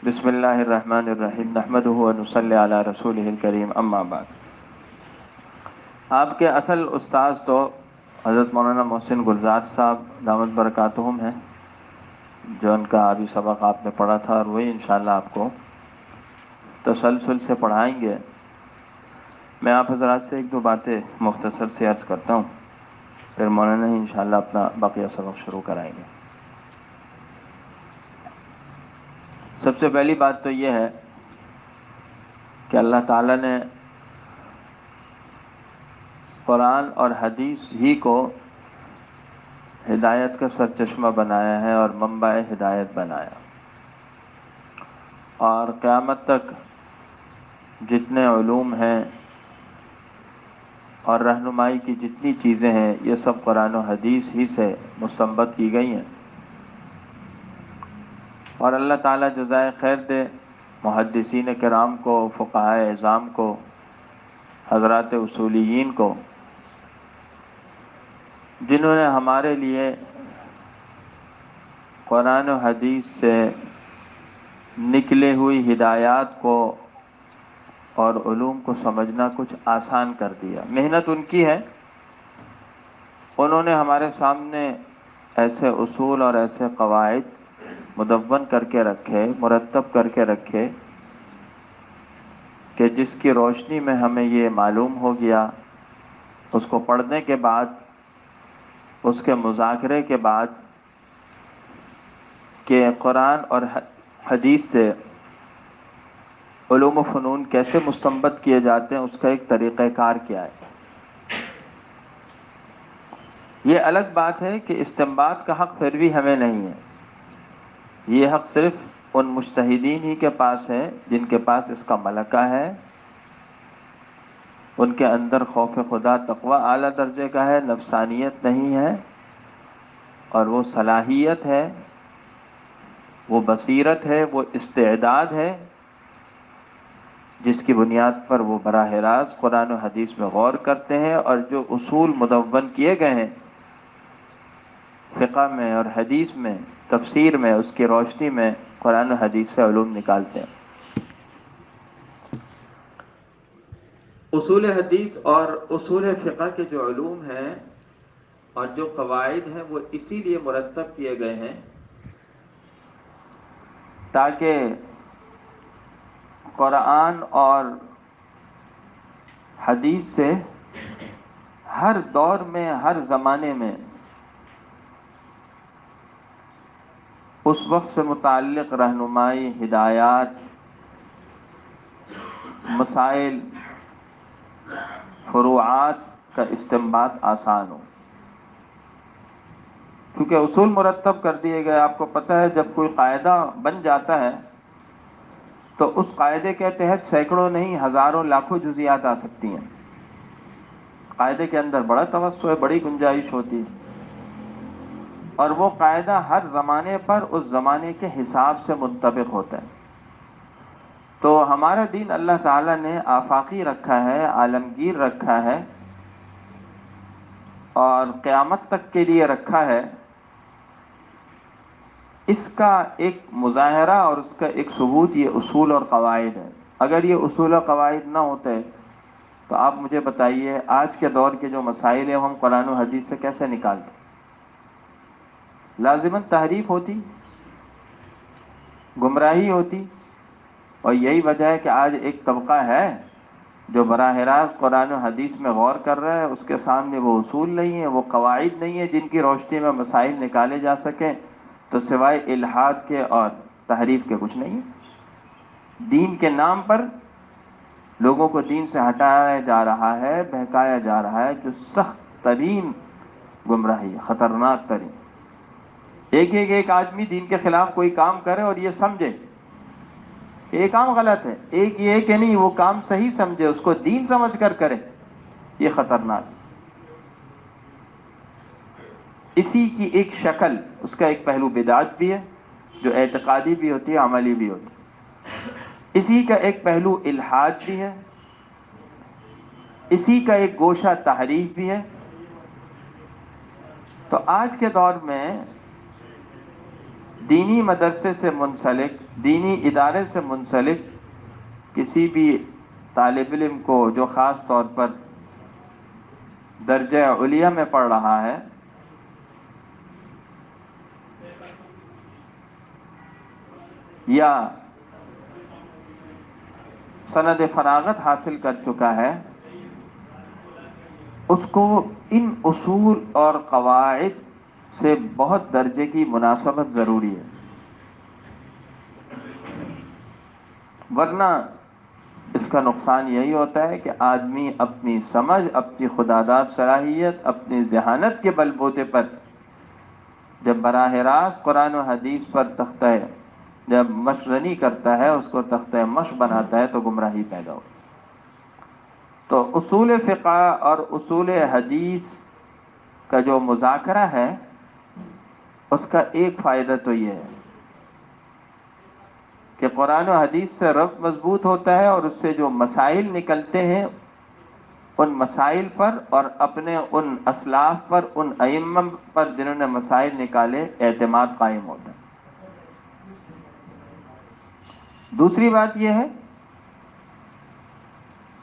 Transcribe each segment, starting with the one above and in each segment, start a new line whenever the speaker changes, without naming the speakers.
بسم اللہ الرحمن الرحیم نحمدہ و نصلی علی رسولہ الکریم اما بعد۔ آپ کے اصل استاذ تو حضرت مولانا محسن گلزار صاحب دامت برکاتہم ہیں، جو ان کا ابھی سبق آپ نے پڑھا تھا، اور وہی انشاءاللہ آپ کو تسلسل سے پڑھائیں گے۔ میں آپ حضرات سے ایک دو باتیں مختصر سے عرض کرتا ہوں، پھر مولانا ہی انشاءاللہ اپنا باقیہ سبق شروع کرائیں گے۔ سب سے پہلی بات تو یہ ہے کہ اللہ تعالیٰ نے قرآن اور حدیث ہی کو ہدایت کا سرچشمہ بنایا ہے اور منبع ہدایت بنایا، اور قیامت تک جتنے علوم ہیں اور رہنمائی کی جتنی چیزیں ہیں، یہ سب قرآن و حدیث ہی سے مستنبط کی گئی ہیں۔ اور اللہ تعالیٰ جزائے خیر دے محدثین کرام کو، فقہائے اعظام کو، حضرات اصولیین کو، جنہوں نے ہمارے لیے قرآن و حدیث سے نکلے ہوئی ہدایات کو اور علوم کو سمجھنا کچھ آسان کر دیا۔ محنت ان کی ہے، انہوں نے ہمارے سامنے ایسے اصول اور ایسے قواعد مدون کر کے رکھے، مرتب کر کے رکھے کہ جس کی روشنی میں ہمیں یہ معلوم ہو گیا، اس کو پڑھنے کے بعد، اس کے مذاکرے کے بعد، کہ قرآن اور حدیث سے علوم و فنون کیسے مستنبط کیے جاتے ہیں، اس کا ایک طریقہ کار کیا ہے۔ یہ الگ بات ہے کہ استنباط کا حق پھر بھی ہمیں نہیں ہے، یہ حق صرف ان مجتہدین ہی کے پاس ہے جن کے پاس اس کا ملکہ ہے، ان کے اندر خوف خدا تقوی اعلیٰ درجے کا ہے، نفسانیت نہیں ہے، اور وہ صلاحیت ہے، وہ بصیرت ہے، وہ استعداد ہے، جس کی بنیاد پر وہ براہ راست قرآن و حدیث میں غور کرتے ہیں، اور جو اصول مدون کیے گئے ہیں فقہ میں اور حدیث میں، تفسیر میں، اس کی روشنی میں قرآن و حدیث سے علوم نکالتے ہیں۔ اصول حدیث اور اصول فقہ کے جو علوم ہیں اور جو قواعد ہیں، وہ اسی لیے مرتب کیے گئے ہیں تاکہ قرآن اور حدیث سے ہر دور میں، ہر زمانے میں اس وقت سے متعلق رہنمائی، ہدایات، مسائل، فروعات کا استنباط آسان ہو، کیونکہ اصول مرتب کر دیے گئے۔ آپ کو پتہ ہے جب کوئی قاعدہ بن جاتا ہے تو اس قاعدے کے تحت سینکڑوں نہیں، ہزاروں، لاکھوں جزیات آ سکتی ہیں۔ قاعدے کے اندر بڑا توسع ہے، بڑی گنجائش ہوتی ہے، اور وہ قاعدہ ہر زمانے پر اس زمانے کے حساب سے منطبق ہوتا ہے۔ تو ہمارا دین اللہ تعالیٰ نے آفاقی رکھا ہے، عالمگیر رکھا ہے، اور قیامت تک کے لیے رکھا ہے۔ اس کا ایک مظاہرہ اور اس کا ایک ثبوت یہ اصول اور قواعد ہے۔ اگر یہ اصول اور قواعد نہ ہوتے تو آپ مجھے بتائیے آج کے دور کے جو مسائل ہیں ہم قرآن و حدیث سے کیسے نکالتے؟ لازماً تحریف ہوتی، گمراہی ہوتی، اور یہی وجہ ہے کہ آج ایک طبقہ ہے جو براہ راست قرآن و حدیث میں غور کر رہا ہے، اس کے سامنے وہ اصول نہیں ہیں، وہ قواعد نہیں ہیں جن کی روشنی میں مسائل نکالے جا سکیں، تو سوائے الحاد کے اور تحریف کے کچھ نہیں ہے۔ دین کے نام پر لوگوں کو دین سے ہٹایا جا رہا ہے، بہکایا جا رہا ہے، جو سخت ترین گمراہی ہے، خطرناک ترین۔ ایک آدمی دین کے خلاف کوئی کام کرے اور یہ سمجھے کہ یہ کام غلط ہے، ایک یہ کہ نہیں، وہ کام صحیح سمجھے، اس کو دین سمجھ کر کرے، یہ خطرناک۔ اسی کی ایک شکل، اس کا ایک پہلو بدعت بھی ہے جو اعتقادی بھی ہوتی ہے، عملی بھی ہوتی ہے۔ اسی کا ایک پہلو الحاد بھی ہے، اسی کا ایک گوشہ تحریف بھی ہے۔ تو آج کے دور میں دینی مدرسے سے منسلک دینی ادارے سے منسلک کسی بھی طالب علم کو جو خاص طور پر درجہ علیہ میں پڑھ رہا ہے، یا سند فراغت حاصل کر چکا ہے، اس کو ان اصول اور قواعد سے بہت درجے کی مناسبت ضروری ہے، ورنہ اس کا نقصان یہی ہوتا ہے کہ آدمی اپنی سمجھ، اپنی خودآگاہ صلاحیت، اپنی ذہانت کے بل بوتے پر جب براہ راست قرآن و حدیث پر تختہ جب مشرنی کرتا ہے، اس کو تختہ مشق بناتا ہے، تو گمراہی پیدا ہوتی ہے۔ تو اصول فقہ اور اصول حدیث کا جو مذاکرہ ہے، اس کا ایک فائدہ تو یہ ہے کہ قرآن و حدیث سے ربط مضبوط ہوتا ہے، اور اس سے جو مسائل نکلتے ہیں ان مسائل پر اور اپنے ان اسلاف پر، ان ائمہ پر جنہوں نے مسائل نکالے، اعتماد قائم ہوتا ہے۔ دوسری بات یہ ہے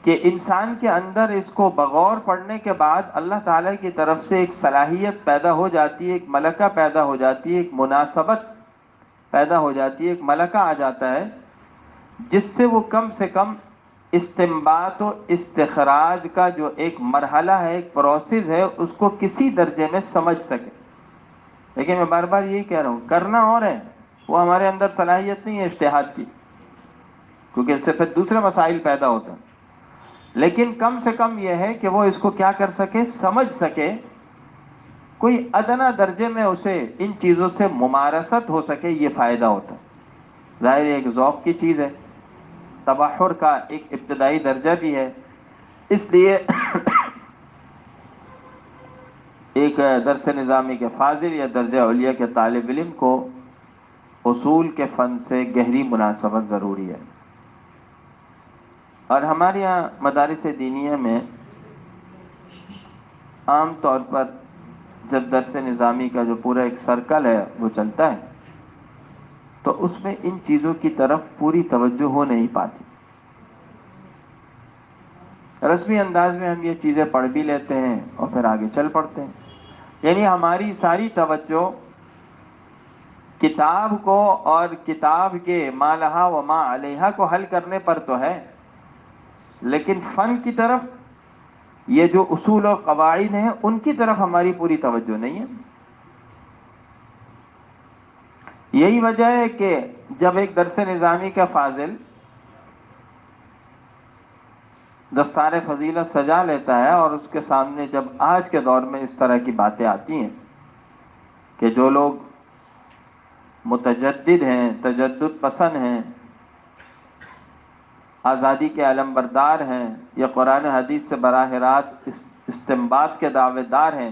کہ انسان کے اندر اس کو بغور پڑھنے کے بعد اللہ تعالیٰ کی طرف سے ایک صلاحیت پیدا ہو جاتی ہے، ایک ملکہ پیدا ہو جاتی ہے، ایک مناسبت پیدا ہو جاتی ہے، ایک ملکہ آ جاتا ہے، جس سے کم استنباط و استخراج کا جو ایک مرحلہ ہے، ایک پروسیس ہے، اس کو کسی درجے میں سمجھ سکے۔ لیکن میں بار بار یہی کہہ رہا ہوں، کرنا اور ہے، وہ ہمارے اندر صلاحیت نہیں ہے اجتہاد کی، کیونکہ اس سے پھر دوسرے مسائل پیدا ہوتے ہیں۔ لیکن کم سے کم یہ ہے کہ وہ اس کو کیا کر سکے، سمجھ سکے، کوئی ادنا درجے میں اسے ان چیزوں سے ممارست ہو سکے، یہ فائدہ ہوتا ہے۔ ظاہر ایک ذوق کی چیز ہے، تبحر کا ایک ابتدائی درجہ بھی ہے، اس لیے ایک درس نظامی کے فاضل یا درجہ علیہ کے طالب علم کو اصول کے فن سے گہری مناسبت ضروری ہے۔ اور ہمارے یہاں مدارس دینیہ میں عام طور پر جب درس نظامی کا جو پورا ایک سرکل ہے وہ چلتا ہے، تو اس میں ان چیزوں کی طرف پوری توجہ ہو نہیں پاتی۔ رسمی انداز میں ہم یہ چیزیں پڑھ بھی لیتے ہیں اور پھر آگے چل پڑتے ہیں، یعنی ہماری ساری توجہ کتاب کو اور کتاب کے ما لہا و ما علیہا کو حل کرنے پر تو ہے، لیکن فن کی طرف، یہ جو اصول اور قواعد ہیں ان کی طرف ہماری پوری توجہ نہیں ہے۔ یہی وجہ ہے کہ جب ایک درس نظامی کا فاضل دستار فضیلت سجا لیتا ہے اور اس کے سامنے جب آج کے دور میں اس طرح کی باتیں آتی ہیں کہ جو لوگ متجدد ہیں، تجدد پسند ہیں، آزادی کے علم بردار ہیں، یا قرآن حدیث سے براہ راست استنباط کے دعوے دار ہیں،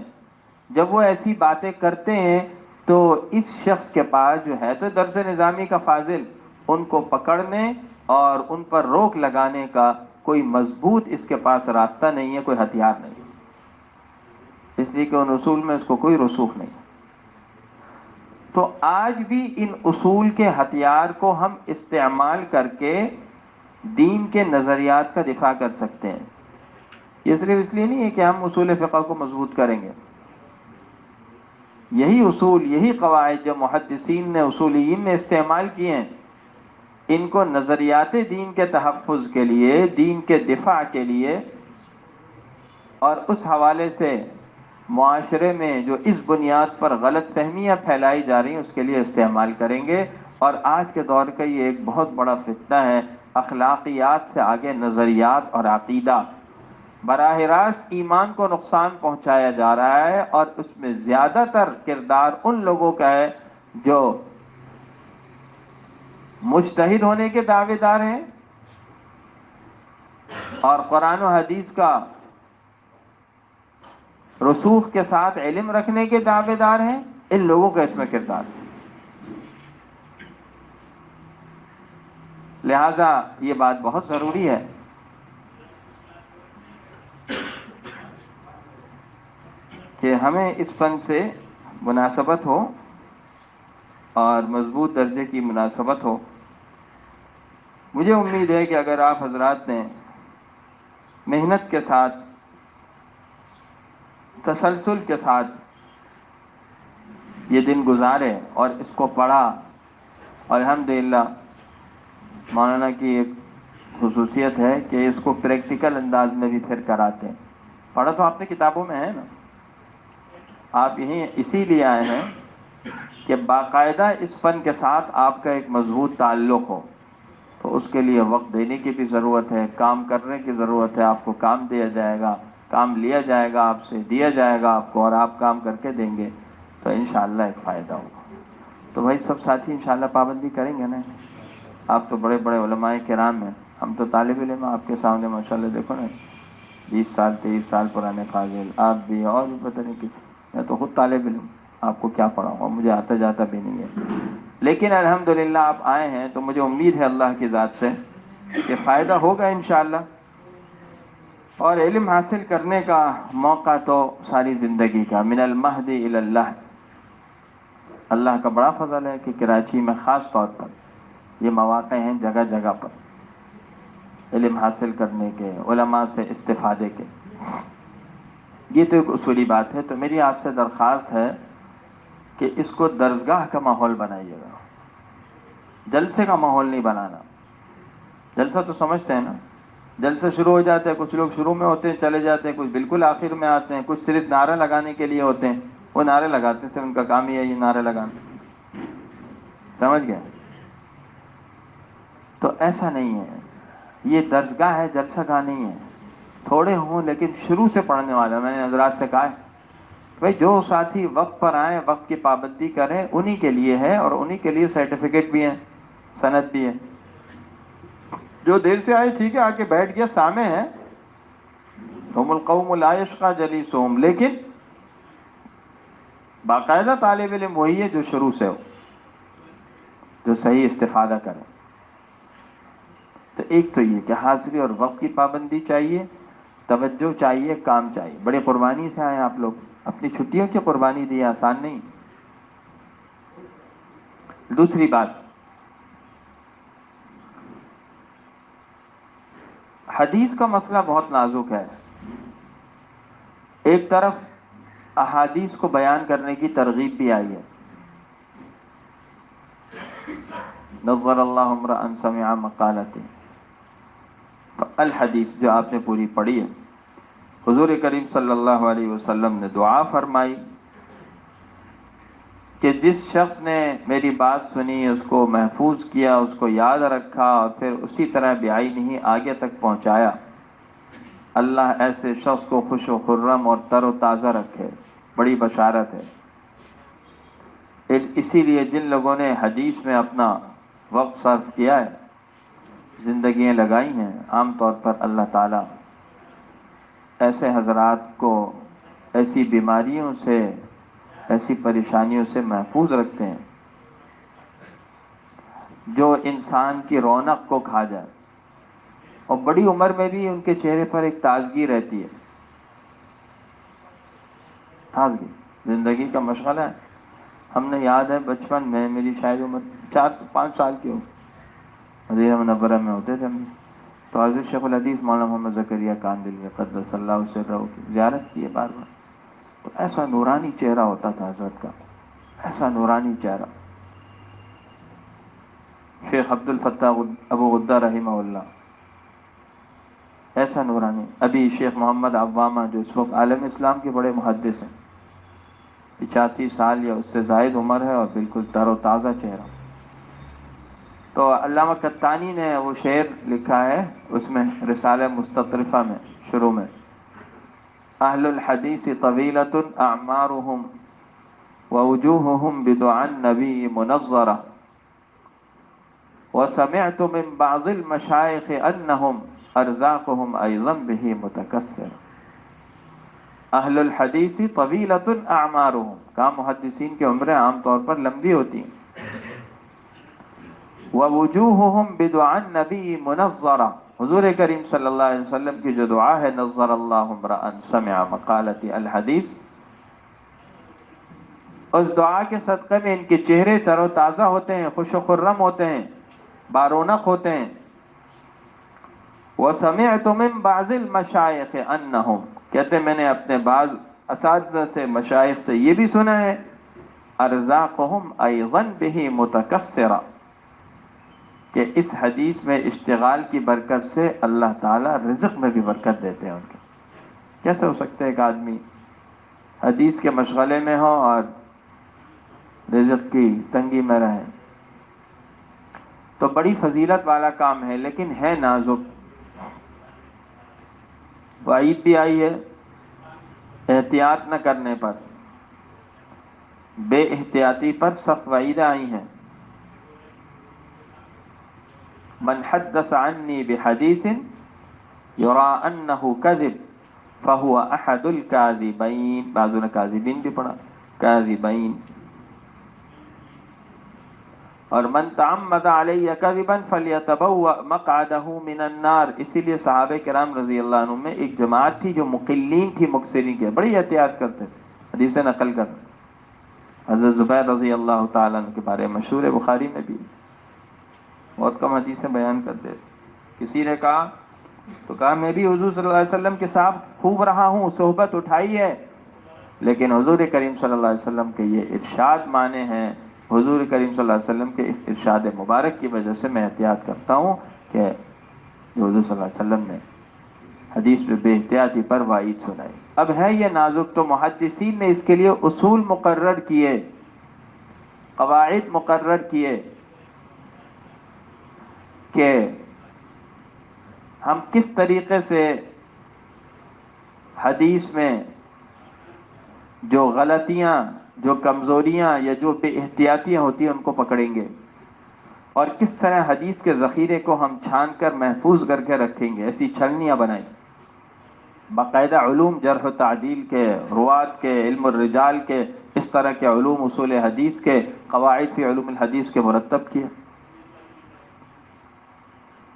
جب وہ ایسی باتیں کرتے ہیں تو اس شخص کے پاس جو ہے تو درس نظامی کا فاضل، ان کو پکڑنے اور ان پر روک لگانے کا کوئی مضبوط اس کے پاس راستہ نہیں ہے، کوئی ہتھیار نہیں ہے، اس لیے کہ ان اصول میں اس کو کوئی رسوخ نہیں۔ تو آج بھی ان اصول کے ہتھیار کو ہم استعمال کر کے دین کے نظریات کا دفاع کر سکتے ہیں۔ یہ صرف اس لیے نہیں ہے کہ ہم اصول فقہ کو مضبوط کریں گے، یہی اصول، یہی قواعد جو محدثین نے، اصولیین نے استعمال کیے ہیں، ان کو نظریات دین کے تحفظ کے لیے، دین کے دفاع کے لیے، اور اس حوالے سے معاشرے میں جو اس بنیاد پر غلط فہمیاں پھیلائی جا رہی ہیں اس کے لیے استعمال کریں گے۔ اور آج کے دور کا یہ ایک بہت بڑا فتنہ ہے، اخلاقیات سے آگے نظریات اور عقیدہ، براہ راست ایمان کو نقصان پہنچایا جا رہا ہے، اور اس میں زیادہ تر کردار ان لوگوں کا ہے جو مجتہد ہونے کے دعوے دار ہیں اور قرآن و حدیث کا رسوخ کے ساتھ علم رکھنے کے دعوے دار ہیں، ان لوگوں کا اس میں کردار ہے۔ لہذا یہ بات بہت ضروری ہے کہ ہمیں اس فن سے مناسبت ہو اور مضبوط درجے کی مناسبت ہو، مجھے امید ہے کہ اگر آپ حضرات نے محنت کے ساتھ، تسلسل کے ساتھ یہ دن گزارے اور اس کو پڑھا، الحمدللہ مولانا کی ایک خصوصیت ہے کہ اس کو پریکٹیکل انداز میں بھی پھر کراتے ہیں۔ پڑھا تو آپ نے کتابوں میں ہے نا، آپ یہیں اسی لیے آئے ہیں کہ باقاعدہ اس فن کے ساتھ آپ کا ایک مضبوط تعلق ہو، تو اس کے لیے وقت دینے کی بھی ضرورت ہے، کام کرنے کی ضرورت ہے۔ آپ کو کام دیا جائے گا، کام لیا جائے گا آپ سے، دیا جائے گا آپ کو، اور آپ کام کر کے دیں گے تو انشاءاللہ ایک فائدہ ہوگا۔ تو بھائی سب ساتھی انشاءاللہ پابندی کریں گے نا؟ آپ تو بڑے بڑے علماء کرام ہیں، ہم تو طالب علم ہیں آپ کے سامنے، ماشاءاللہ دیکھو نا، 20 سال 23 سال پرانے فاضل، آپ بھی اور بھی پتہ نہیں کہ میں تو خود طالب علم، آپ کو کیا پڑھاؤں گا، مجھے آتا جاتا بھی نہیں ہے، لیکن الحمدللہ آپ آئے ہیں تو مجھے امید ہے اللہ کی ذات سے کہ فائدہ ہوگا انشاءاللہ۔ اور علم حاصل کرنے کا موقع تو ساری زندگی کا، من المہد الی اللہ، اللہ کا بڑا فضل ہے کہ کراچی میں خاص طور پر یہ مواقع ہیں جگہ جگہ پر علم حاصل کرنے کے، علماء سے استفادے کے۔ یہ تو ایک اصولی بات ہے۔ تو میری آپ سے درخواست ہے کہ اس کو درسگاہ کا ماحول بنائیے گا، جلسے کا ماحول نہیں بنانا۔ جلسہ تو سمجھتے ہیں نا، جلسہ شروع ہو جاتا ہے، کچھ لوگ شروع میں ہوتے ہیں چلے جاتے ہیں، کچھ بالکل آخر میں آتے ہیں، کچھ صرف نعرہ لگانے کے لیے ہوتے ہیں، وہ نعرے لگاتے ہیں، صرف ان کا کام ہی ہے یہ نعرے لگانا، سمجھ گئے؟ تو ایسا نہیں ہے، یہ درسگاہ ہے، جلسہ گاہ نہیں ہے۔ تھوڑے ہوں لیکن شروع سے پڑھنے والا۔ میں نے حضرات سے کہا ہے بھائی جو ساتھی وقت پر آئیں، وقت کی پابندی کریں، انہی کے لیے ہے، اور انہی کے لیے سرٹیفکیٹ بھی ہے، سند بھی ہے۔ جو دیر سے آئے ٹھیک ہے، آ کے بیٹھ گیا، سامع ہے، ہم القوم لا یشقی جلیسہم، لیکن باقاعدہ طالب علم وہی ہے جو شروع سے ہو، جو صحیح استفادہ کرے۔ تو ایک تو یہ کہ حاضری اور وقت کی پابندی چاہیے، توجہ چاہیے، کام چاہیے۔ بڑی قربانی سے آئے آپ لوگ، اپنی چھٹیوں کی قربانی دی، آسان نہیں۔ دوسری بات، حدیث کا مسئلہ بہت نازک ہے۔ ایک طرف احادیث کو بیان کرنے کی ترغیب بھی آئی ہے، نظر اللہ امرأ سمع مقالتی، تو الحدیث جو آپ نے پوری پڑھی ہے، حضور کریم صلی اللہ علیہ وسلم نے دعا فرمائی کہ جس شخص نے میری بات سنی، اس کو محفوظ کیا، اس کو یاد رکھا، اور پھر اسی طرح بعینہ آگے تک پہنچایا، اللہ ایسے شخص کو خوش و خرم اور تر و تازہ رکھے۔ بڑی بشارت ہے۔ اسی لیے جن لوگوں نے حدیث میں اپنا وقت صرف کیا ہے، زندگیاں لگائی ہیں، عام طور پر اللہ تعالیٰ ایسے حضرات کو ایسی بیماریوں سے، ایسی پریشانیوں سے محفوظ رکھتے ہیں جو انسان کی رونق کو کھا جائے، اور بڑی عمر میں بھی ان کے چہرے پر ایک تازگی رہتی ہے۔ تازگی زندگی کا مشغلہ ہے۔ ہم نے یاد ہے بچپن میں، میری شاید عمر 4-5 سال کی ہو، مدینہ منورہ میں ہوتے تھے ہم، تو حضرت شیخ الحدیث مولانا محمد زکریا کاندلوی قدس اللہ سرہ کی زیارت کی ہے بار بار، تو ایسا نورانی چہرہ ہوتا تھا حضرت کا، ایسا نورانی چہرہ۔ شیخ عبد الفتاح ابو غدہ رحمہ اللہ، ایسا نورانی۔ ابھی شیخ محمد عوامہ جو اس وقت عالم اسلام کے بڑے محدث ہیں، 85 سال یا اس سے زائد عمر ہے، اور بالکل تر و تازہ چہرہ۔ تو علامہ قطانی نے وہ شعر لکھا ہے اس میں، رسالہ مستطرفہ میں شروع میں، اہل الحدیث طویلۃ اعمارهم ووجوہهم بدعاء النبی منظرہ، وسمعت من بعض المشائخ انہم ارزاقهم ایضا به متکثر۔ اہل الحدیث طویلۃ اعمارهم، کہا محدثین کی عمریں عام طور پر لمبی ہوتی ہیں، ووجوہهم بدعاء النبی منظرہ، حضور کریم صلی اللہ علیہ وسلم کی جو دعا ہے، نظر اللہ امرأ سمع مقالتی الحدیث، اس دعا کے صدقے میں ان کے چہرے تر و تازہ ہوتے ہیں، خوش و خرم ہوتے ہیں، بارونق ہوتے ہیں۔ وَسَمِعْتُ مِن بَعْضِ الْمَشَائِخِ أَنَّهُمْ، کہتے میں نے اپنے بعض اساتذہ سے، مشائخ سے یہ بھی سنا ہے، ارزاقہم ایضا بہ متکثرہ، کہ اس حدیث میں اشتغال کی برکت سے اللہ تعالیٰ رزق میں بھی برکت دیتے ہیں ان کے۔ کیسے ہو سکتا ہے ایک آدمی حدیث کے مشغلے میں ہو اور رزق کی تنگی میں رہے؟ تو بڑی فضیلت والا کام ہے، لیکن ہے نازک۔ وعید بھی آئی ہے احتیاط نہ کرنے پر، بے احتیاطی پر سخت وعیدیں آئی ہیں۔ من حدث عنی بحدیث یرا انہ کذب فہو احد الکاذبین، بعضوں نے کاذبین بھی پڑھا، کاذبین۔ اور من تعمد علی کذبا فلیتبوأ مقعدہ من النار، اسی لیے صحابہ کرام رضی اللہ عنہم میں ایک جماعت تھی جو مقلین تھی، مکثرین کی، بڑی احتیاط کرتے تھے حدیثیں نقل کر۔ حضرت زبیر رضی اللہ تعالیٰ عنہ کے بارے میں مشہور ہے، بخاری میں بھی، بہت کم حدیثیں بیان کرتے تھے۔ کسی نے کہا تو کہا میں بھی حضور صلی اللہ علیہ وسلم کے ساتھ خوب رہا ہوں، صحبت اٹھائی ہے، لیکن حضور کریم صلی اللہ علیہ وسلم کے یہ ارشاد مانے ہیں، حضور کریم صلی اللہ علیہ وسلم کے اس ارشاد مبارک کی وجہ سے میں احتیاط کرتا ہوں کہ جو حضور صلی اللہ علیہ وسلم نے حدیث میں بے احتیاطی پر وعید سنائی۔ اب ہے یہ نازک، تو محدثین نے اس کے لیے اصول مقرر کیے، قواعد مقرر کیے کہ ہم کس طریقے سے حدیث میں جو غلطیاں، جو کمزوریاں یا جو بے احتیاطیاں ہوتی ہیں ان کو پکڑیں گے، اور کس طرح حدیث کے ذخیرے کو ہم چھان کر محفوظ کر کے رکھیں گے، ایسی چھلنیاں بنائیں، باقاعدہ علوم جرح و تعدیل کے، روات کے، علم الرجال کے، اس طرح کے علوم، اصول حدیث کے، قواعد فی علوم الحدیث کے مرتب کیے۔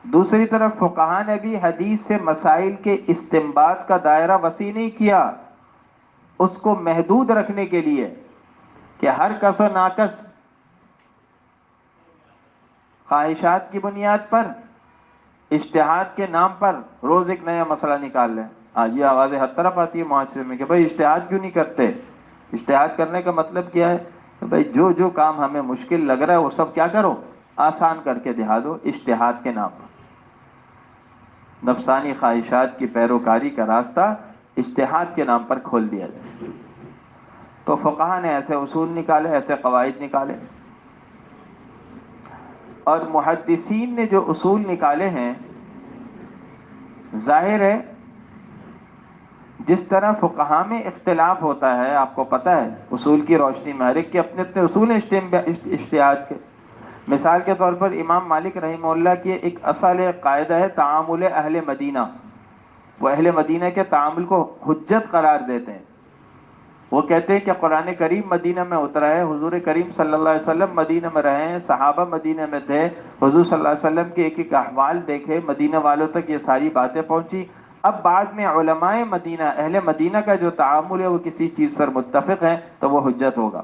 دوسری طرف فقہا نے بھی حدیث سے مسائل کے استنباط کا دائرہ وسیع نہیں کیا، اس کو محدود رکھنے کے لیے کہ ہر کس و ناکس خواہشات کی بنیاد پر، اجتہاد کے نام پر روز ایک نیا مسئلہ نکال لیں۔ آج یہ آوازیں ہر طرف آتی ہے معاشرے میں کہ بھائی اجتہاد کیوں نہیں کرتے؟ اجتہاد کرنے کا مطلب کیا ہے کہ بھائی جو جو کام ہمیں مشکل لگ رہا ہے وہ سب کیا کرو، آسان کر کے دکھا دو، اجتہاد کے نام پر۔ نفسانی خواہشات کی پیروکاری کا راستہ اجتہاد کے نام پر کھول دیا جائے۔ تو فقہا نے ایسے اصول نکالے، ایسے قواعد نکالے، اور محدثین نے جو اصول نکالے ہیں، ظاہر ہے جس طرح فقہا میں اختلاف ہوتا ہے، آپ کو پتہ ہے اصول کی روشنی میں ہر ایک کے اپنے اپنے اصول ہیں اجتہاد کے۔ مثال کے طور پر امام مالک رحمہ اللہ کی ایک اصل قاعدہ ہے تعامل اہل مدینہ، وہ اہل مدینہ کے تعامل کو حجت قرار دیتے ہیں۔ وہ کہتے ہیں کہ قرآن کریم مدینہ میں اترا ہے، حضور کریم صلی اللہ علیہ وسلم مدینہ میں رہے ہیں، صحابہ مدینہ میں تھے، حضور صلی اللہ علیہ وسلم کے ایک ایک احوال دیکھے، مدینہ والوں تک یہ ساری باتیں پہنچی۔ اب بعد میں علماء مدینہ، اہل مدینہ کا جو تعامل ہے وہ کسی چیز پر متفق ہے تو وہ حجت ہوگا،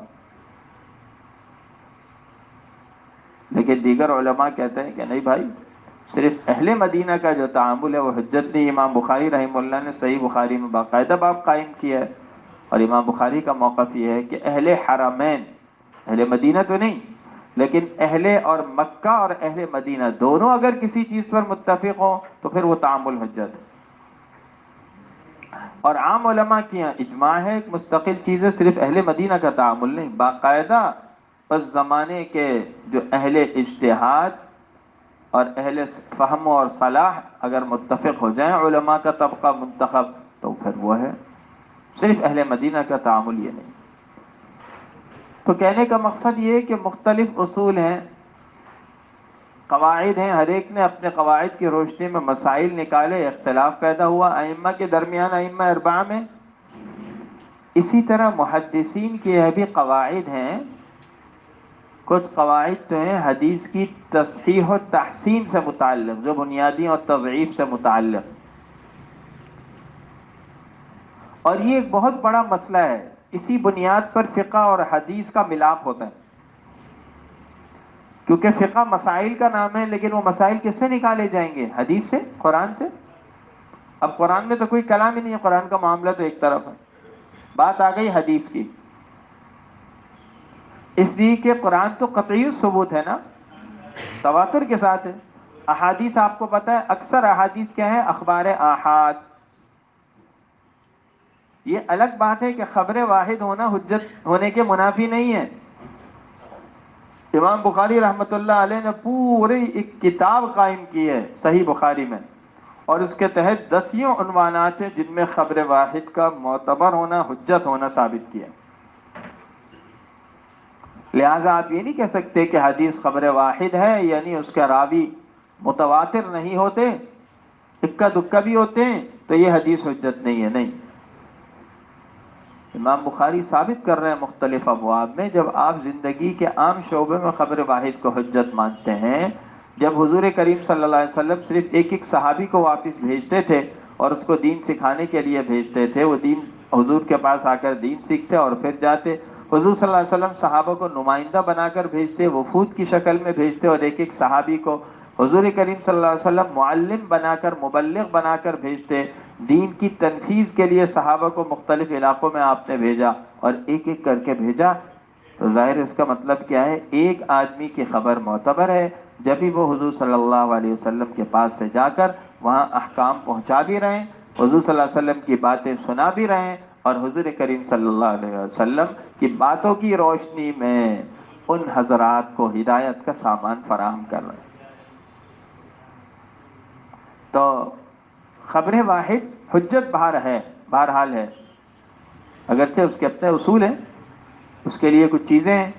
لیکن دیگر علماء کہتے ہیں کہ نہیں بھائی، صرف اہل مدینہ کا جو تعامل ہے وہ حجت نہیں۔ امام بخاری رحمہ اللہ نے صحیح بخاری میں باقاعدہ باب قائم کیا ہے، اور امام بخاری کا موقف یہ ہے کہ اہل حرمین، اہل مدینہ تو نہیں لیکن اہل اور مکہ اور اہل مدینہ دونوں اگر کسی چیز پر متفق ہوں تو پھر وہ تعامل حجت ہے۔ اور عام علماء کی یہاں اجماع ہے، ایک مستقل چیز ہے، صرف اہل مدینہ کا تعامل نہیں، باقاعدہ اس زمانے کے جو اہل اجتہاد اور اہل فہم اور صلاح اگر متفق ہو جائیں، علماء کا طبقہ منتخب، تو پھر وہ ہے، صرف اہل مدینہ کا تعامل یہ نہیں۔ تو کہنے کا مقصد یہ ہے کہ مختلف اصول ہیں، قواعد ہیں، ہر ایک نے اپنے قواعد کی روشنی میں مسائل نکالے، اختلاف پیدا ہوا ائمہ کے درمیان، ائمہ اربعہ میں۔ اسی طرح محدثین کے یہ بھی قواعد ہیں، کچھ قواعد تو ہیں حدیث کی تصحیح و تحسین سے متعلق، جو بنیادی اور تضعیف سے متعلق، اور یہ ایک بہت بڑا مسئلہ ہے، اسی بنیاد پر فقہ اور حدیث کا ملاپ ہوتا ہے کیونکہ فقہ مسائل کا نام ہے، لیکن وہ مسائل کس سے نکالے جائیں گے؟ حدیث سے، قرآن سے۔ اب قرآن میں تو کوئی کلام ہی نہیں ہے، قرآن کا معاملہ تو ایک طرف ہے، بات آ گئی حدیث کی، اس لیے کہ قرآن تو قطعی ثبوت ہے نا، تواتر کے ساتھ ہے۔ احادیث آپ کو پتہ ہے اکثر احادیث کیا ہے؟ اخبار آحاد۔ یہ الگ بات ہے کہ خبر واحد ہونا حجت ہونے کے منافی نہیں ہے۔ امام بخاری رحمۃ اللہ علیہ نے پوری ایک کتاب قائم کی ہے صحیح بخاری میں، اور اس کے تحت 10 عنوانات ہیں جن میں خبر واحد کا معتبر ہونا، حجت ہونا ثابت کیا۔ لہٰذا آپ یہ نہیں کہہ سکتے کہ حدیث خبر واحد ہے یعنی اس کے راوی متواتر نہیں ہوتے، اکا دکا بھی ہوتے ہیں تو یہ حدیث حجت نہیں ہے، نہیں۔ امام بخاری ثابت کر رہے ہیں مختلف ابواب میں، جب آپ زندگی کے عام شعبے میں خبر واحد کو حجت مانتے ہیں، جب حضور کریم صلی اللہ علیہ وسلم صرف ایک ایک صحابی کو واپس بھیجتے تھے اور اس کو دین سکھانے کے لیے بھیجتے تھے، وہ دین حضور کے پاس آ کر دین سیکھتے اور پھر جاتے، حضور صلی اللہ علیہ وسلم صحابہ کو نمائندہ بنا کر بھیجتے، وفود کی شکل میں بھیجتے، اور ایک ایک صحابی کو حضور کریم صلی اللہ علیہ وسلم معلم بنا کر، مبلغ بنا کر بھیجتے۔ دین کی تنفیذ کے لیے صحابہ کو مختلف علاقوں میں آپ نے بھیجا اور ایک ایک کر کے بھیجا، تو ظاہر اس کا مطلب کیا ہے؟ ایک آدمی کی خبر معتبر ہے جبھی وہ حضور صلی اللہ علیہ وسلم کے پاس سے جا کر وہاں احکام پہنچا بھی رہے ہیں، حضور صلی اللہ علیہ وسلم کی باتیں سنا بھی رہے ہیں، اور حضور کریم صلی اللہ علیہ وسلم کی باتوں کی روشنی میں ان حضرات کو ہدایت کا سامان فراہم کر رہے ہیں۔ تو خبر واحد حجت بہرحال ہے، اگرچہ اس کے اپنے اصول ہیں، اس کے لیے کچھ چیزیں ہیں،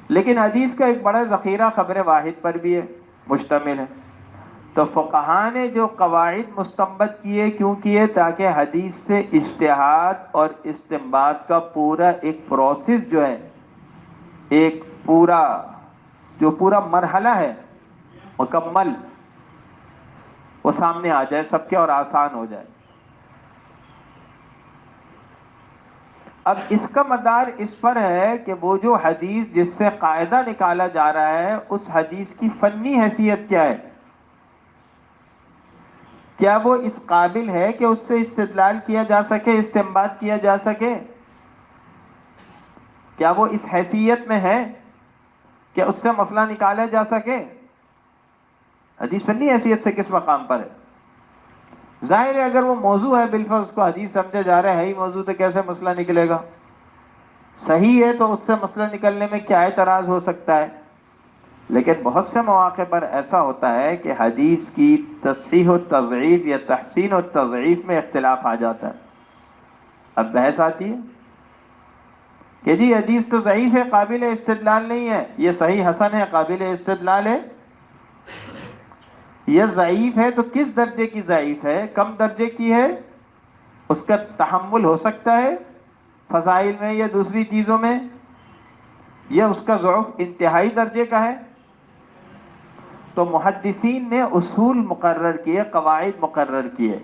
لیکن حدیث کا ایک بڑا ذخیرہ خبر واحد پر بھی ہے، مشتمل ہے۔ تو فقہاء نے جو قواعد مستنبط کیے، کیوں کیے؟ تاکہ حدیث سے اجتہاد اور استنباط کا پورا ایک پروسیس جو ہے، ایک پورا مرحلہ ہے مکمل، وہ سامنے آ جائے سب کے اور آسان ہو جائے۔ اب اس کا مدار اس پر ہے کہ وہ جو حدیث جس سے قاعدہ نکالا جا رہا ہے، اس حدیث کی فنی حیثیت کیا ہے؟ کیا وہ اس قابل ہے کہ اس سے استدلال کیا جا سکے، استنباط کیا جا سکے؟ کیا وہ اس حیثیت میں ہے کہ اس سے مسئلہ نکالا جا سکے؟ حدیث فنی حیثیت سے کس مقام پر ہے؟ ظاہر ہے اگر وہ موضوع ہے بالفرض اس کو حدیث سمجھا جا رہا ہے ہی موضوع، تو کیسے مسئلہ نکلے گا؟ صحیح ہے تو اس سے مسئلہ نکلنے میں کیا اعتراض ہو سکتا ہے؟ لیکن بہت سے مواقع پر ایسا ہوتا ہے کہ حدیث کی تصحیح و تضعیف یا تحسین و تضعیف میں اختلاف آ جاتا ہے۔ اب بحث آتی ہے کہ جی حدیث تو ضعیف ہے، قابل استدلال نہیں ہے، یہ صحیح حسن ہے، قابل استدلال ہے۔ یہ ضعیف ہے تو کس درجے کی ضعیف ہے؟ کم درجے کی ہے، اس کا تحمل ہو سکتا ہے فضائل میں یا دوسری چیزوں میں، یا اس کا ضعف انتہائی درجے کا ہے؟ تو محدثین نے اصول مقرر کیے، قواعد مقرر کیے،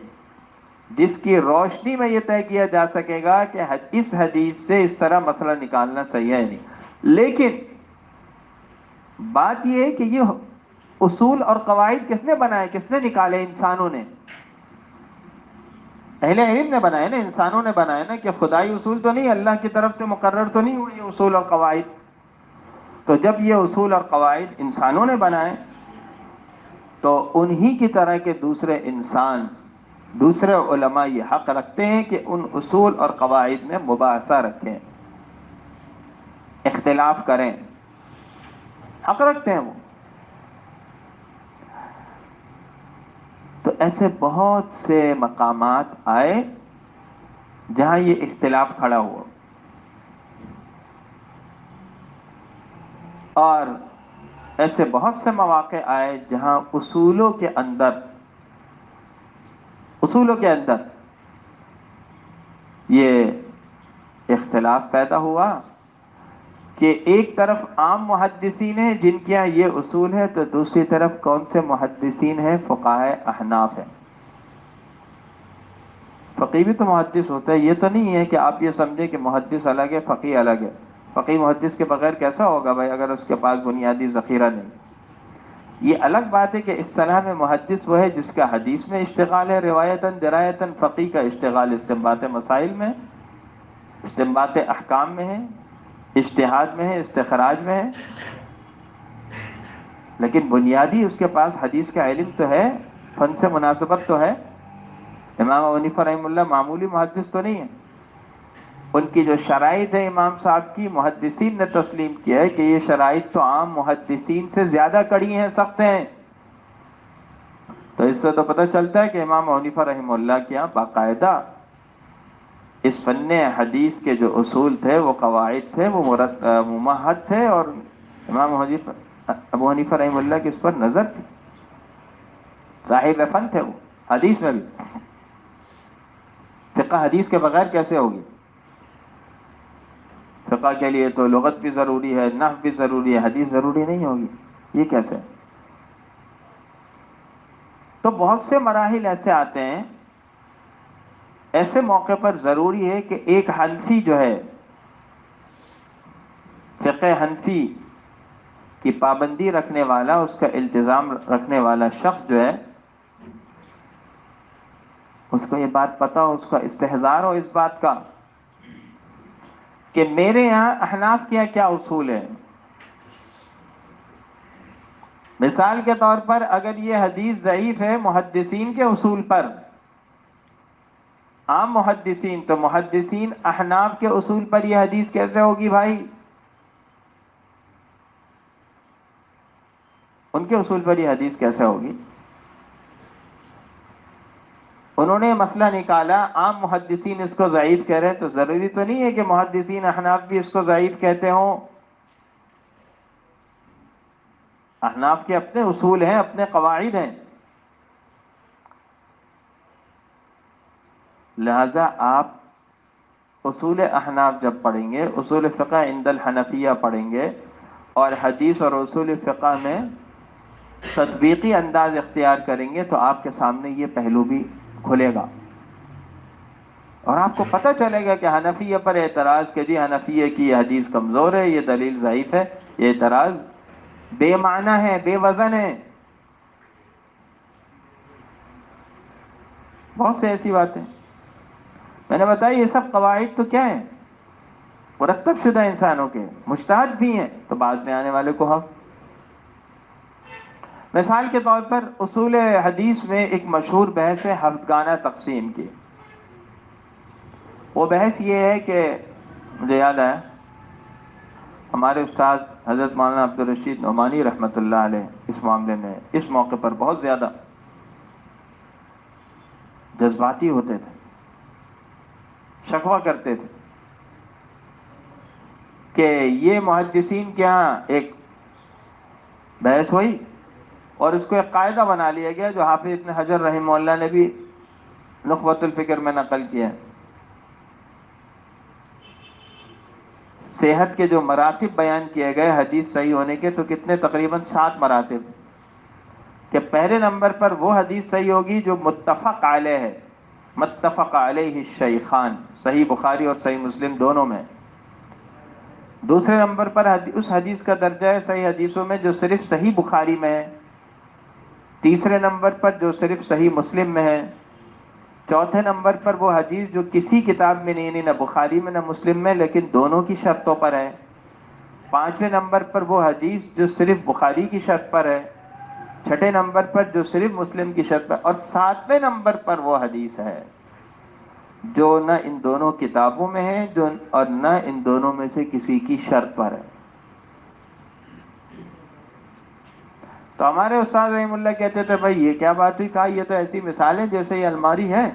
جس کی روشنی میں یہ طے کیا جا سکے گا کہ اس حدیث سے اس طرح مسئلہ نکالنا صحیح ہے نہیں۔ لیکن بات یہ ہے کہ یہ اصول اور قواعد کس نے بنائے، کس نے نکالے؟ انسانوں نے، اہل علم نے بنائے نا، انسانوں نے بنائے نا، کہ خدائی اصول تو نہیں، اللہ کی طرف سے مقرر تو نہیں ہوئے یہ اصول اور قواعد۔ تو جب یہ اصول اور قواعد انسانوں نے بنائے تو انہی کی طرح کے دوسرے انسان، دوسرے علماء یہ حق رکھتے ہیں کہ ان اصول اور قواعد میں مباحثہ رکھیں، اختلاف کریں، حق رکھتے ہیں وہ۔ تو ایسے بہت سے مقامات آئے جہاں یہ اختلاف کھڑا ہوا، اور ایسے بہت سے مواقع آئے جہاں اصولوں کے اندر یہ اختلاف پیدا ہوا کہ ایک طرف عام محدثین ہیں جن کے یہاں یہ اصول ہے، تو دوسری طرف کون سے محدثین ہیں؟ فقہائے احناف ہیں۔ فقیہ بھی تو محدث ہوتا ہے، یہ تو نہیں ہے کہ آپ یہ سمجھیں کہ محدث الگ ہے فقیہ الگ ہے۔ فقیہ محدث کے بغیر کیسا ہوگا بھائی اگر اس کے پاس بنیادی ذخیرہ نہیں؟ یہ الگ بات ہے کہ اس طرح میں محدث وہ ہے جس کا حدیث میں اشتغال ہے روایتاً درایتاً، فقیہ کا اشتغال استنباط مسائل میں، استنباط احکام میں ہے، اجتہاد میں ہے، استخراج میں ہے، لیکن بنیادی اس کے پاس حدیث کا علم تو ہے، فن سے مناسبت تو ہے۔ امام ابو حنیفہ رحمہ اللہ معمولی محدث تو نہیں ہے، ان کی جو شرائط ہے امام صاحب کی، محدثین نے تسلیم کیا ہے کہ یہ شرائط تو عام محدثین سے زیادہ کڑی ہیں، سخت ہیں۔ تو اس سے تو پتہ چلتا ہے کہ امام ابو حنیفہ رحمہ اللہ کے یہاں باقاعدہ اس فن حدیث کے جو اصول تھے، وہ قواعد تھے، وہ ممہد تھے، اور امام ابو حنیفہ رحمہ اللہ کی اس پر نظر تھی، صاحب فن تھے وہ حدیث میں بھی۔ فقہ حدیث کے بغیر کیسے ہوگی؟ فقہ کے لیے تو لغت بھی ضروری ہے، نحو بھی ضروری ہے، حدیث ضروری نہیں ہوگی، یہ کیسے؟ تو بہت سے مراحل ایسے آتے ہیں، ایسے موقع پر ضروری ہے کہ ایک حنفی جو ہے، فقہ حنفی کی پابندی رکھنے والا، اس کا التزام رکھنے والا شخص جو ہے، اس کو یہ بات پتا ہو، اس کا استحضار ہو اس بات کا کہ میرے یہاں احناف کیا کیا اصول ہے۔ مثال کے طور پر اگر یہ حدیث ضعیف ہے محدثین کے اصول پر، عام محدثین، تو محدثین احناف کے اصول پر یہ حدیث کیسے ہوگی بھائی؟ ان کے اصول پر یہ حدیث کیسے ہوگی؟ انہوں نے مسئلہ نکالا، عام محدثین اس کو ضعیف کہہ رہے ہیں، تو ضروری تو نہیں ہے کہ محدثین احناف بھی اس کو ضعیف کہتے ہوں۔ احناف کے اپنے اصول ہیں، اپنے قواعد ہیں، لہذا آپ اصول احناف جب پڑھیں گے، اصول فقہ عند الحنفیہ پڑھیں گے، اور حدیث اور اصول فقہ میں تطبیقی انداز اختیار کریں گے، تو آپ کے سامنے یہ پہلو بھی کھلے گا، اور آپ کو پتہ چلے گا کہ حنفیہ پر اعتراض کہ جی حنفیہ کی یہ حدیث کمزور ہے، یہ دلیل ضعیف ہے، یہ اعتراض بے معنی ہے، بے وزن ہے۔ بہت سے ایسی باتیں میں نے بتایا، یہ سب قواعد تو کیا ہیں؟ مرتب شدہ انسانوں کے، مجتہد بھی ہیں، تو بعد میں آنے والے کو حق۔ مثال کے طور پر اصول حدیث میں ایک مشہور بحث ہے ہفتگانہ تقسیم کی۔ وہ بحث یہ ہے کہ مجھے یاد آیا، ہمارے استاد حضرت مولانا عبدالرشید نعمانی رحمۃ اللہ علیہ اس معاملے میں، اس موقع پر بہت زیادہ جذباتی ہوتے تھے، شکوہ کرتے تھے کہ یہ محدثین کے یہاں ایک بحث ہوئی اور اس کو ایک قاعدہ بنا لیا گیا، جو حافظ ابن حجر رحمہ اللہ نے بھی نخبۃ الفکر میں نقل کیا ہے۔ صحت کے جو مراتب بیان کیے گئے حدیث صحیح ہونے کے، تو کتنے؟ تقریباً 7 مراتب، کہ پہلے نمبر پر وہ حدیث صحیح ہوگی جو متفق علیہ ہے، متفق علیہ الشیخان، صحیح بخاری اور صحیح مسلم دونوں میں۔ دوسرے نمبر پر اس حدیث کا درجہ ہے صحیح حدیثوں میں جو صرف صحیح بخاری میں ہے۔ تیسرے نمبر پر جو صرف صحیح مسلم میں ہے۔ چوتھے نمبر پر وہ حدیث جو کسی کتاب میں نہیں، نہ بخاری میں نہ مسلم میں، لیکن دونوں کی شرطوں پر ہے۔ پانچویں نمبر پر وہ حدیث جو صرف بخاری کی شرط پر ہے۔ چھٹے نمبر پر جو صرف مسلم کی شرط پر، اور ساتویں نمبر پر وہ حدیث ہے جو نہ ان دونوں کتابوں میں ہے، اور نہ ان دونوں میں سے کسی کی شرط پر ہے۔ تو ہمارے استاد رحم اللہ کہتے تھے بھائی یہ کیا بات ہوئی؟ کہا یہ تو ایسی مثال ہے جیسے یہ الماری ہے،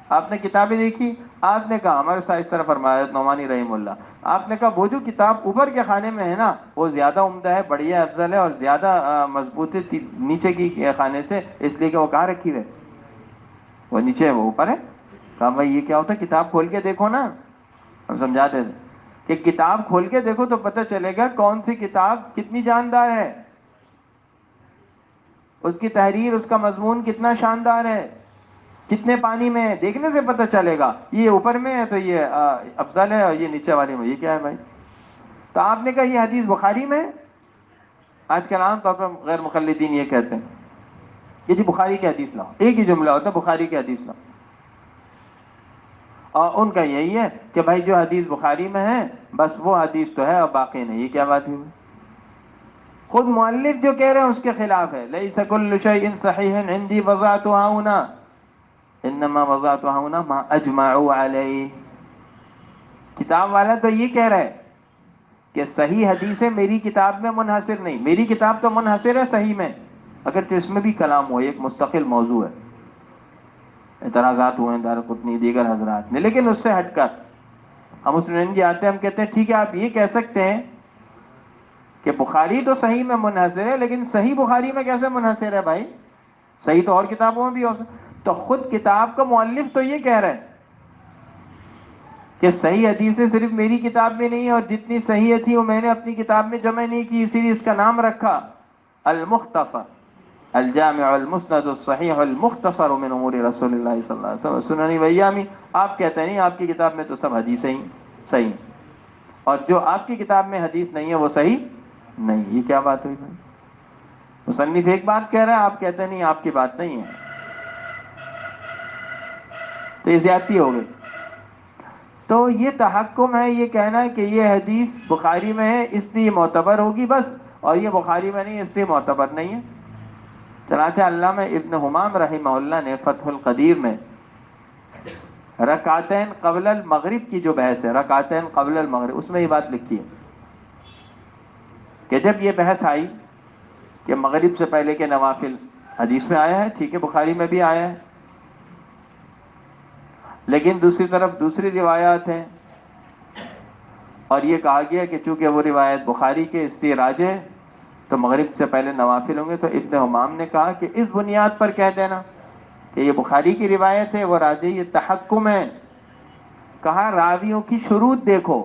آپ نے کتابیں دیکھی؟ آپ نے کہا، ہمارے استاد اس طرح فرمایا نعمانی رحم اللہ، آپ نے کہا وہ جو کتاب اوپر کے خانے میں ہے نا، وہ زیادہ عمدہ ہے، بڑھیا افضل ہے، اور زیادہ مضبوط ہے نیچے کی خانے سے، اس لیے کہ وہ کہاں رکھی ہے؟ وہ نیچے ہے، وہ اوپر ہے۔ کہا بھائی یہ کیا ہوتا ہے؟ کتاب کھول کے دیکھو نا، ہم سمجھاتے تھے کہ کتاب کھول کے دیکھو تو پتہ چلے گا کون سی کتاب کتنی جاندار ہے، اس کی تحریر، اس کا مضمون کتنا شاندار ہے، کتنے پانی میں ہے، دیکھنے سے پتہ چلے گا۔ یہ اوپر میں ہے تو یہ افضل ہے، اور یہ نیچے والے میں یہ کیا ہے بھائی؟ تو آپ نے کہا یہ حدیث بخاری میں ہے. آج کل عام طور پر غیر مقلدین یہ کہتے ہیں کہ جی بخاری کی حدیث لاؤ، ایک ہی جملہ ہوتا ہے بخاری کی حدیث لاؤ. اور ان کا یہی ہے کہ بھائی جو حدیث بخاری میں ہے بس وہ حدیث تو ہے اور باقی نہیں. یہ کیا بات ہوئی؟ خود مؤلف جو کہہ رہے ہیں اس کے خلاف ہے. لیس کل شیء صحیح عندی وضعتها هنا انما وضعتها هنا ما اجمعوا علیہ. کتاب والا تو یہ کہہ رہا ہے کہ صحیح حدیثیں میری کتاب میں منحصر نہیں. میری کتاب تو منحصر ہے صحیح میں، اگرچہ اس میں بھی کلام ہو، ایک مستقل موضوع ہے، اعتراضات ہوئے ہیں دارقطنی دیگر حضرات نے. لیکن اس سے ہٹ کر ہم اس میں آتے ہیں، ہم کہتے ہیں ٹھیک ہے آپ یہ کہہ سکتے ہیں کہ بخاری تو صحیح میں منحصر ہے، لیکن صحیح بخاری میں کیسے منحصر ہے بھائی؟ صحیح تو اور کتابوں میں بھی ہو سکتا. تو خود کتاب کا مؤلف تو یہ کہہ رہا ہے کہ صحیح حدیثیں صرف میری کتاب میں نہیں ہے، اور جتنی صحیح تھی وہ میں نے اپنی کتاب میں جمع نہیں کی، اسی لیے اس کا نام رکھا المختصر، الجامع المسند الصحیح المختصر من امور رسول اللہ صلی اللہ علیہ وسلم سنن بیامی. آپ کہتے ہیں نہیں آپ کی کتاب میں تو سب حدیثیں ہی صحیح، اور جو آپ کی کتاب میں حدیث نہیں ہے وہ صحیح نہیں. یہ کیا بات ہوئی بھائی؟ مصنف ایک بات کہہ رہا ہے، آپ کہتے ہیں نہیں آپ کی بات نہیں ہے. تو یہ زیادتی ہو گئی. تو یہ تحکم ہے، یہ کہنا ہے کہ یہ حدیث بخاری میں ہے اس لیے معتبر ہوگی بس، اور یہ بخاری میں نہیں اس لیے معتبر نہیں ہے. چنانچہ علامہ ابن حمام رحمہ اللہ نے فتح القدیر میں رکعتین قبل المغرب کی جو بحث ہے، رکعتین قبل المغرب، اس میں یہ بات لکھی ہے کہ جب یہ بحث آئی کہ مغرب سے پہلے کے نوافل حدیث میں آیا ہے، ٹھیک ہے بخاری میں بھی آیا ہے، لیکن دوسری طرف دوسری روایات ہیں اور یہ کہا گیا کہ چونکہ وہ روایت بخاری کے اس لیے راجح ہے تو مغرب سے پہلے نوافل ہوں گے. تو ابن حمام نے کہا کہ اس بنیاد پر کہہ دینا کہ یہ بخاری کی روایت ہے وہ راجح، یہ تحکم ہے. کہا راویوں کی شروط دیکھو،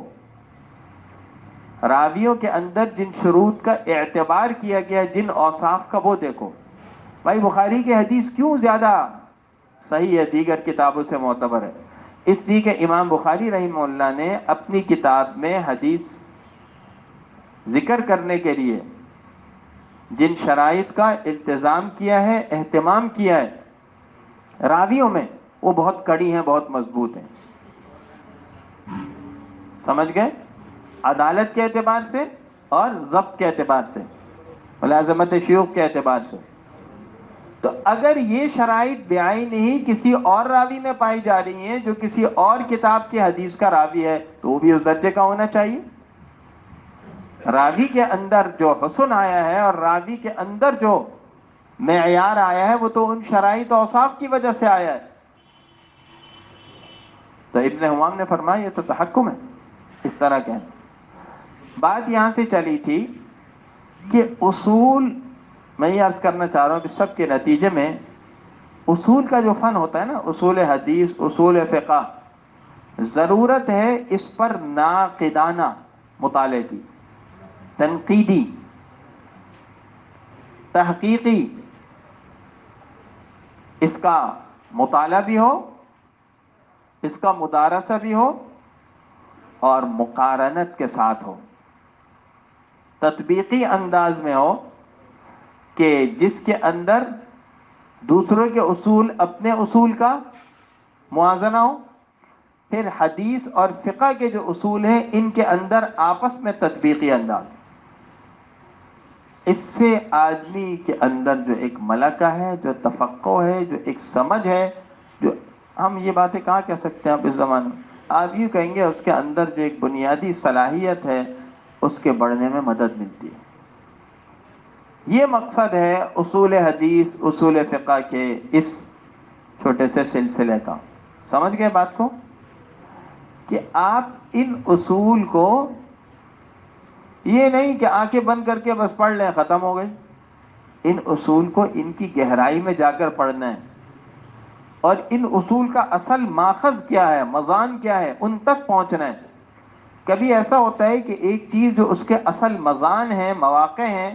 راویوں کے اندر جن شروط کا اعتبار کیا گیا، جن اوصاف کا، وہ دیکھو. بھائی بخاری کی حدیث کیوں زیادہ صحیح ہے، دیگر کتابوں سے معتبر ہے؟ اس لیے کہ امام بخاری رحمہ اللہ نے اپنی کتاب میں حدیث ذکر کرنے کے لیے جن شرائط کا التزام کیا ہے، اہتمام کیا ہے راویوں میں، وہ بہت کڑی ہیں، بہت مضبوط ہیں. سمجھ گئے؟ عدالت کے اعتبار سے اور ضبط کے اعتبار سے، ملازمت شیوخ کے اعتبار سے. تو اگر یہ شرائط بعین ہی کسی اور راوی میں پائی جا رہی ہیں جو کسی اور کتاب کی حدیث کا راوی ہے تو وہ بھی اس درجے کا ہونا چاہیے. راوی کے اندر جو حسن آیا ہے اور راوی کے اندر جو معیار آیا ہے وہ تو ان شرائط اوصاف کی وجہ سے آیا ہے. تو ابن حمام نے فرمایا یہ تو تحکم ہے، اس طرح کہیں. بات یہاں سے چلی تھی کہ اصول، میں یہ عرض کرنا چاہ رہا ہوں کہ سب کے نتیجے میں اصول کا جو فن ہوتا ہے نا، اصول حدیث، اصول فقہ، ضرورت ہے اس پر ناقدانہ مطالعے کی، تنقیدی، تحقیقی، اس کا مطالعہ بھی ہو، اس کا مدارسہ بھی ہو، اور مقارنت کے ساتھ ہو، تطبیقی انداز میں ہو کہ جس کے اندر دوسروں کے اصول اپنے اصول کا موازنہ ہو، پھر حدیث اور فقہ کے جو اصول ہیں ان کے اندر آپس میں تطبیقی انداز. اس سے آدمی کے اندر جو ایک ملکہ ہے، جو تفقہ ہے، جو ایک سمجھ ہے، جو ہم یہ باتیں کہاں کہہ سکتے ہیں آپ اس زمانے میں، آپ یہ کہیں گے اس کے اندر جو ایک بنیادی صلاحیت ہے اس کے بڑھنے میں مدد ملتی ہے. یہ مقصد ہے اصول حدیث، اصول فقہ کے اس چھوٹے سے سلسلے کا. سمجھ گئے بات کو؟ کہ آپ ان اصول کو یہ نہیں کہ آنکھیں بند کر کے بس پڑھ لیں ختم ہو گئی. ان اصول کو ان کی گہرائی میں جا کر پڑھنا ہے، اور ان اصول کا اصل ماخذ کیا ہے، مضان کیا ہے، ان تک پہنچنا ہے. کبھی ایسا ہوتا ہے کہ ایک چیز جو اس کے اصل مضان ہیں، مواقع ہیں،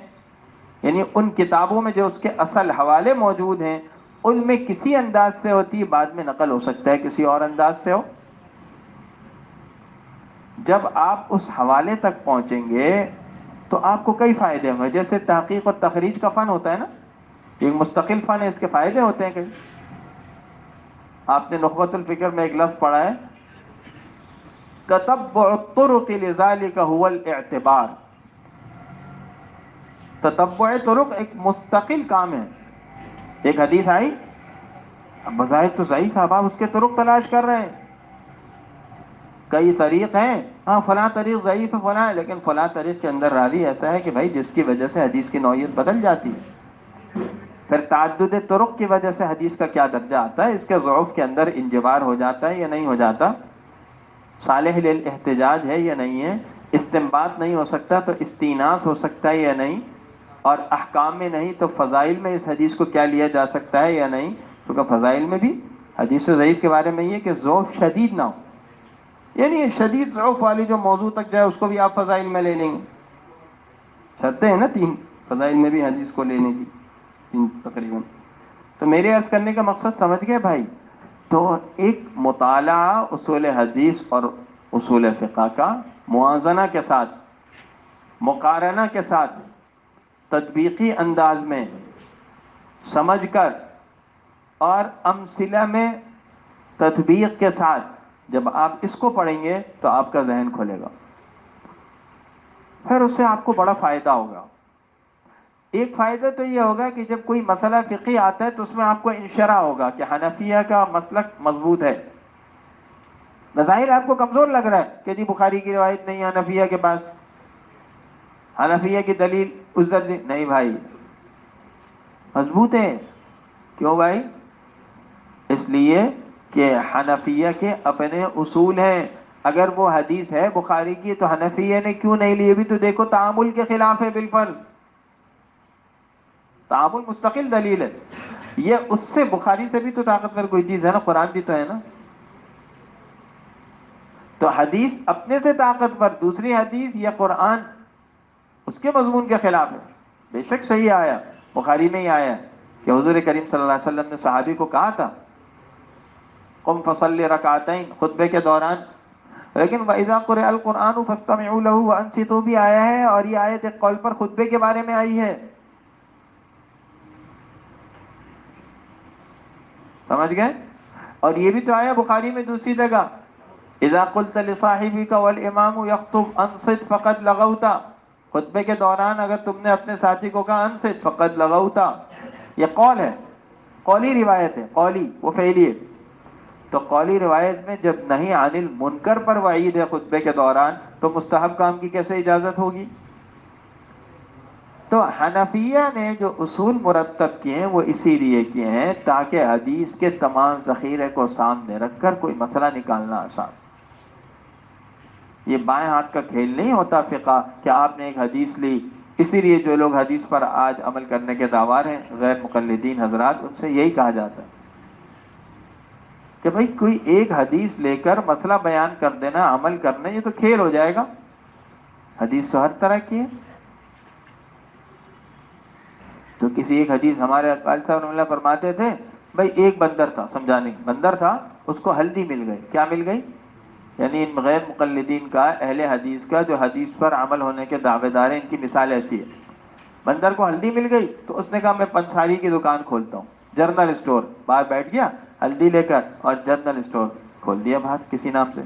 یعنی ان کتابوں میں جو اس کے اصل حوالے موجود ہیں ان میں کسی انداز سے ہوتی ہے، بعد میں نقل ہو سکتا ہے کسی اور انداز سے ہو. جب آپ اس حوالے تک پہنچیں گے تو آپ کو کئی فائدے ہوں گے. جیسے تحقیق اور تخریج کا فن ہوتا ہے نا، ایک مستقل فن ہے، اس کے فائدے ہوتے ہیں. کئی آپ نے نخبۃ الفکر میں ایک لفظ پڑھا ہے، تتبع الطرق لذلك هو الاعتبار. تتبع طرق ایک مستقل کام ہے. ایک حدیث آئی، اب بظاہر تو ضعیف ہے، اب آپ اس کے طرق تلاش کر رہے ہیں. کئی طریق ہیں، ہاں فلاں طریق ضعیف ہے فلاں ہے، لیکن فلاں طریق کے اندر راوی ایسا ہے کہ بھائی جس کی وجہ سے حدیث کی نوعیت بدل جاتی ہے. پھر تعدد طرق کی وجہ سے حدیث کا کیا درجہ آتا ہے، اس کے ضعف کے اندر انجبار ہو جاتا ہے یا نہیں ہو جاتا، صالح للاحتجاج ہے یا نہیں ہے، استنباط نہیں ہو سکتا تو استیناس ہو سکتا ہے یا نہیں، اور احکام میں نہیں تو فضائل میں اس حدیث کو کیا لیا جا سکتا ہے یا نہیں. کیونکہ فضائل میں بھی حدیث ضعیف کے بارے میں یہ کہ ضعف شدید نہ ہو، یعنی شدید ضعف والی جو موضوع تک جائے اس کو بھی آپ فضائل میں لے لیں گے. شرطیں ہیں نا تین فضائل میں بھی حدیث کو لینے کی، تین تقریباً. تو میرے عرض کرنے کا مقصد سمجھ گئے بھائی. تو ایک مطالعہ اصول حدیث اور اصول فقہ کا موازنہ کے ساتھ، مقارنہ کے ساتھ، تطبیقی انداز میں سمجھ کر اور امثلہ میں تطبیق کے ساتھ جب آپ اس کو پڑھیں گے تو آپ کا ذہن کھلے گا، پھر اس سے آپ کو بڑا فائدہ ہوگا. ایک فائدہ تو یہ ہوگا کہ جب کوئی مسئلہ فقہی آتا ہے تو اس میں آپ کو انشراح ہوگا کہ حنفیہ کا مسلک مضبوط ہے. بظاہر آپ کو کمزور لگ رہا ہے کہ جی بخاری کی روایت نہیں حنفیہ کے پاس، حنفیہ کی دلیل اس درجے نہیں بھائی، مضبوط ہے. کیوں بھائی؟ اس لیے کہ حنفیہ کے اپنے اصول ہیں. اگر وہ حدیث ہے بخاری کی تو حنفیہ نے کیوں نہیں لی؟ بھی تو دیکھو تعامل کے خلاف ہے بالفعل، تعامل مستقل دلیل ہے. یہ اس سے بخاری سے بھی تو طاقتور کوئی چیز ہے نا، قرآن بھی تو ہے نا. تو حدیث اپنے سے طاقتور، دوسری حدیث یا قرآن اس کے مضمون کے خلاف ہے. بے شک صحیح آیا، بخاری میں ہی آیا کہ حضور کریم صلی اللہ علیہ وسلم نے صحابی کو کہا تھا قم فصلی رکعتین خطبے کے دوران، لیکن وَإِذَا قُرِئَ الْقُرْآنُ فَاسْتَمِعُوا لَهُ وَأَنصِتُوا بھی آیا ہے، اور یہ آیت ایک قول پر خطبے کے بارے میں آئی ہے. سمجھ گئے؟ اور یہ بھی تو آیا بخاری میں دوسری جگہ، اذا قلت لصاحبك والامام يخطب انصت فقد لغوت. خطبے کے دوران اگر تم نے اپنے ساتھی کو کہا انصت فقد لغوت، یہ قول ہے، قولی روایت ہے، قولی وہ فعلی ہے. تو قولی روایت میں جب نہیں عن المنکر پر وعید ہے خطبے کے دوران تو مستحب کام کی کیسے اجازت ہوگی؟ تو حنفیہ نے جو اصول مرتب کیے ہیں وہ اسی لیے کیے ہیں تاکہ حدیث کے تمام ذخیرے کو سامنے رکھ کر کوئی مسئلہ نکالنا آسان. یہ بائیں ہاتھ کا کھیل نہیں ہوتا فقہ کہ آپ نے ایک حدیث لی. اسی لیے جو لوگ حدیث پر آج عمل کرنے کے دعوار ہیں غیر مقلدین حضرات، ان سے یہی کہا جاتا ہے کہ بھئی کوئی ایک حدیث لے کر مسئلہ بیان کر دینا، عمل کرنا، یہ تو کھیل ہو جائے گا. حدیث تو ہر طرح کی ہے. تو کسی ایک حدیث ہمارے اقبال صاحب رحمۃ اللہ فرماتے تھے بھئی ایک بندر تھا، سمجھانے بندر تھا، اس کو ہلدی مل گئی. کیا مل گئی؟ یعنی ان غیر مقلدین کا، اہل حدیث کا جو حدیث پر عمل ہونے کے دعوے دار ہیں، ان کی مثال ایسی ہے. بندر کو ہلدی مل گئی تو اس نے کہا میں پنساری کی دکان کھولتا ہوں، جرنل اسٹور. باہر بیٹھ گیا ہلدی لے کر اور جرنل اسٹور کھول دیا باہر کسی نام سے.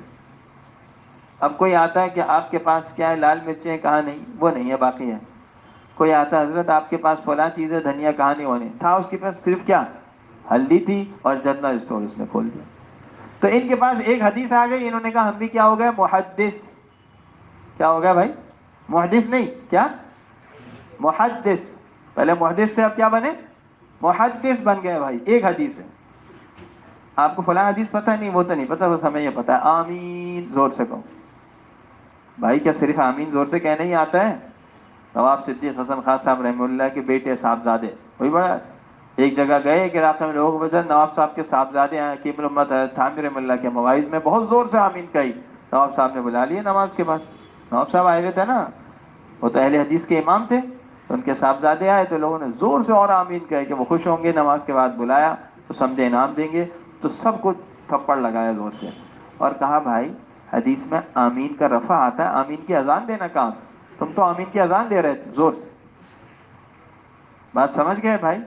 اب کوئی آتا ہے کہ آپ کے پاس کیا ہے، لال مرچیں؟ کہاں نہیں، وہ نہیں ہے باقی ہے. کوئی آتا ہے حضرت آپ کے پاس فلاں چیز ہے، دھنیا کہاں نہیں ہونے تھا، اس کے پاس صرف کیا ہلدی تھی اور جرنل اسٹور اس نے کھول دیا. تو ان کے پاس ایک حدیث آ گئی، انہوں نے کہا ہم بھی کیا ہو گئے محدث. کیا ہو گیا بھائی؟ محدث نہیں، کیا محدث. پہلے محدث تھے اب کیا بنے؟ محدث بن گئے بھائی. ایک حدیث ہے، آپ کو فلاں حدیث پتہ نہیں، وہ تو نہیں پتہ، بس ہمیں یہ پتہ ہے آمین زور سے کہو. بھائی کیا صرف آمین زور سے کہنا ہی آتا ہے؟ نواب صدیق حسن خان صاحب رحمہ اللہ کے بیٹے صاحبزادے وہی بڑا ایک جگہ گئے، ایک علاقے میں لوگوں کو بجا نواب صاحب کے صاحبزادے ہیں حکیم الامت تھانوی رحمہ اللہ کے مواعظ میں بہت زور سے آمین کہی. نواب صاحب نے بلا لیے نماز کے بعد. نواب صاحب آئے ہوئے تھے نا، وہ تو اہل حدیث کے امام تھے، تو ان کے صاحبزادے آئے تو لوگوں نے زور سے اور آمین کہے کہ وہ خوش ہوں گے. نماز کے بعد بلایا تو سمجھے انعام دیں گے، تو سب کو تھپڑ لگایا زور سے اور کہا بھائی حدیث میں آمین کا رفع آتا ہے، آمین کی اذان دینا کہاں؟ تم تو آمین کی اذان دے رہے تھے زور سے، بات سمجھ گئے بھائی؟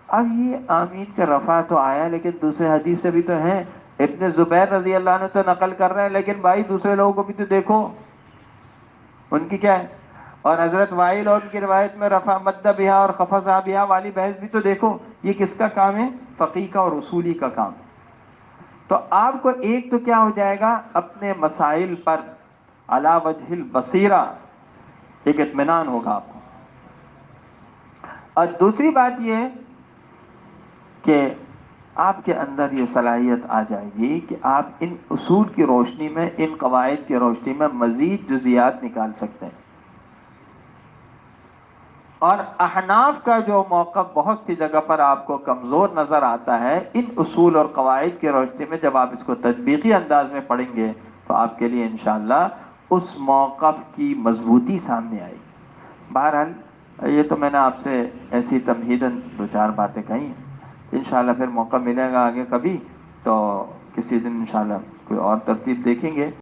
اب یہ آمین کا رفع تو آیا، لیکن دوسرے حدیث سے بھی تو ہیں، ابن زبیر رضی اللہ عنہ تو نقل کر رہے ہیں، لیکن بھائی دوسرے لوگوں کو بھی تو دیکھو ان کی کیا ہے، اور حضرت وائل اور ان کی روایت میں رفع مد بہا اور خفض بہا والی بحث بھی تو دیکھو، یہ کس کا کام ہے؟ فقیہ کا اور اصولی کا کام۔ تو آپ کو ایک تو کیا ہو جائے گا، اپنے مسائل پر علی وجہ البصیرہ ایک اطمینان ہوگا آپ کو، اور دوسری بات یہ کہ آپ کے اندر یہ صلاحیت آ جائے گی کہ آپ ان اصول کی روشنی میں، ان قواعد کی روشنی میں مزید جزیات نکال سکتے ہیں۔ اور احناف کا جو موقف بہت سی جگہ پر آپ کو کمزور نظر آتا ہے، ان اصول اور قواعد کی روشنی میں جب آپ اس کو تطبیقی انداز میں پڑھیں گے تو آپ کے لیے انشاءاللہ اس موقف کی مضبوطی سامنے آئے گی۔ بہرحال یہ تو میں نے آپ سے ایسی تمہیداً دو چار باتیں کہی ہیں، انشاءاللہ پھر موقع ملے گا آگے کبھی تو کسی دن انشاءاللہ کوئی اور ترتیب دیکھیں گے۔